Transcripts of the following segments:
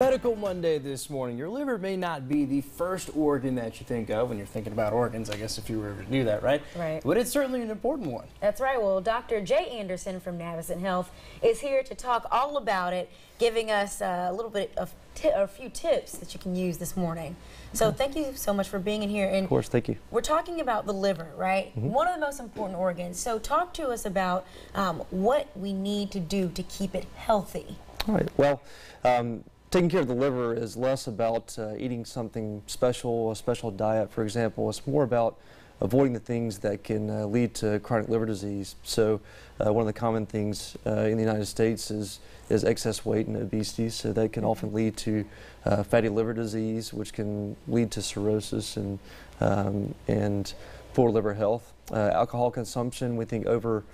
Medical Monday this morning. Your liver may not be the first organ that you think of when you're thinking about organs, I guess, if you were to do that, right? Right. But it's certainly an important one. That's right. Well, Dr. Jay Anderson from Navicent Health is here to talk all about it, giving us a little bit of a few tips that you can use this morning. So thank you so much for being in here. And of course, thank you. We're talking about the liver, right? One of the most important organs. So talk to us about what we need to do to keep it healthy. All right. Well, taking care of the liver is less about eating something special, a special diet, for example. It's more about avoiding the things that can lead to chronic liver disease. So one of the common things in the United States is excess weight and obesity. So that can often lead to fatty liver disease, which can lead to cirrhosis and poor liver health. Alcohol consumption, we think over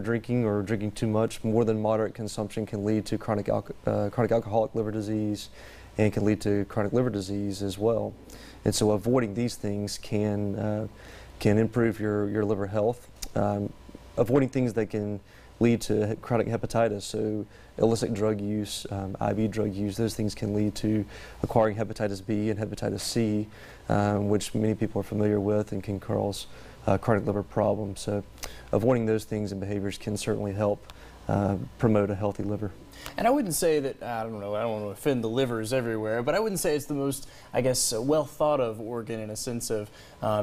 drinking or drinking too much, more than moderate consumption can lead to chronic alcoholic liver disease and can lead to chronic liver disease as well. And so avoiding these things can improve your liver health. Avoiding things that can lead to chronic hepatitis, so illicit drug use, IV drug use, those things can lead to acquiring hepatitis B and hepatitis C, which many people are familiar with and can cause chronic liver problems. So avoiding those things and behaviors can certainly help promote a healthy liver. And I wouldn't say that, I don't know, I don't want to offend the livers everywhere, but I wouldn't say it's the most, I guess, well thought of organ in a sense of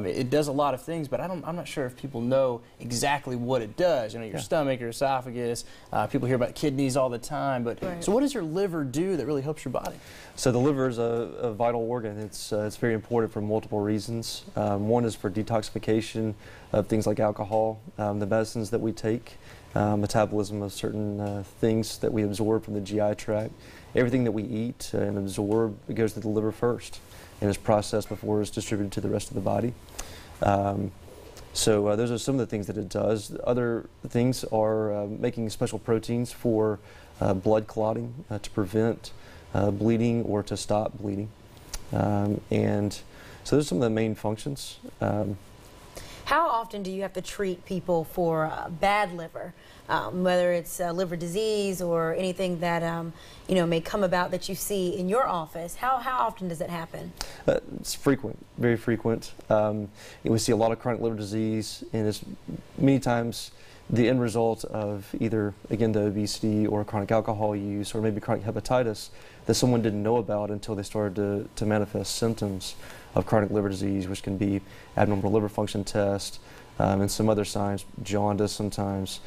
it does a lot of things, but I'm not sure if people know exactly what it does. You know, your stomach, your esophagus, people hear about kidneys all the time, but so what does your liver do that really helps your body? So the liver is a vital organ. It's very important for multiple reasons. One is for detoxification of things like alcohol, the medicines that we take, metabolism of certain things that we absorb from the GI tract. Everything that we eat and absorb, it goes to the liver first and is processed before it's distributed to the rest of the body. So those are some of the things that it does. Other things are making special proteins for blood clotting to prevent bleeding or to stop bleeding. And so those are some of the main functions. How often do you have to treat people for bad liver, whether it's liver disease or anything that you know, may come about that you see in your office? How often does it happen? It's frequent, very frequent. We see a lot of chronic liver disease, and it's many times the end result of either, again, the obesity or chronic alcohol use or maybe chronic hepatitis that someone didn't know about until they started to manifest symptoms of chronic liver disease, which can be abnormal liver function test and some other signs, jaundice sometimes,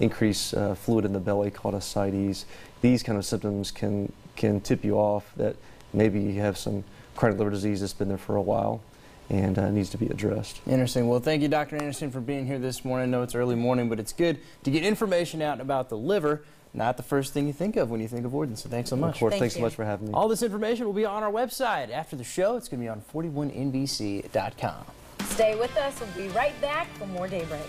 increased fluid in the belly called ascites. These kind of symptoms can tip you off that maybe you have some chronic liver disease that's been there for a while and needs to be addressed. Interesting. Well, thank you, Dr. Anderson, for being here this morning. I know it's early morning, but it's good to get information out about the liver. Not the first thing you think of when you think of organs. So thanks so much. Of course, thanks so much for having me. All this information will be on our website after the show. It's going to be on 41NBC.com. Stay with us. We'll be right back for more Daybreak.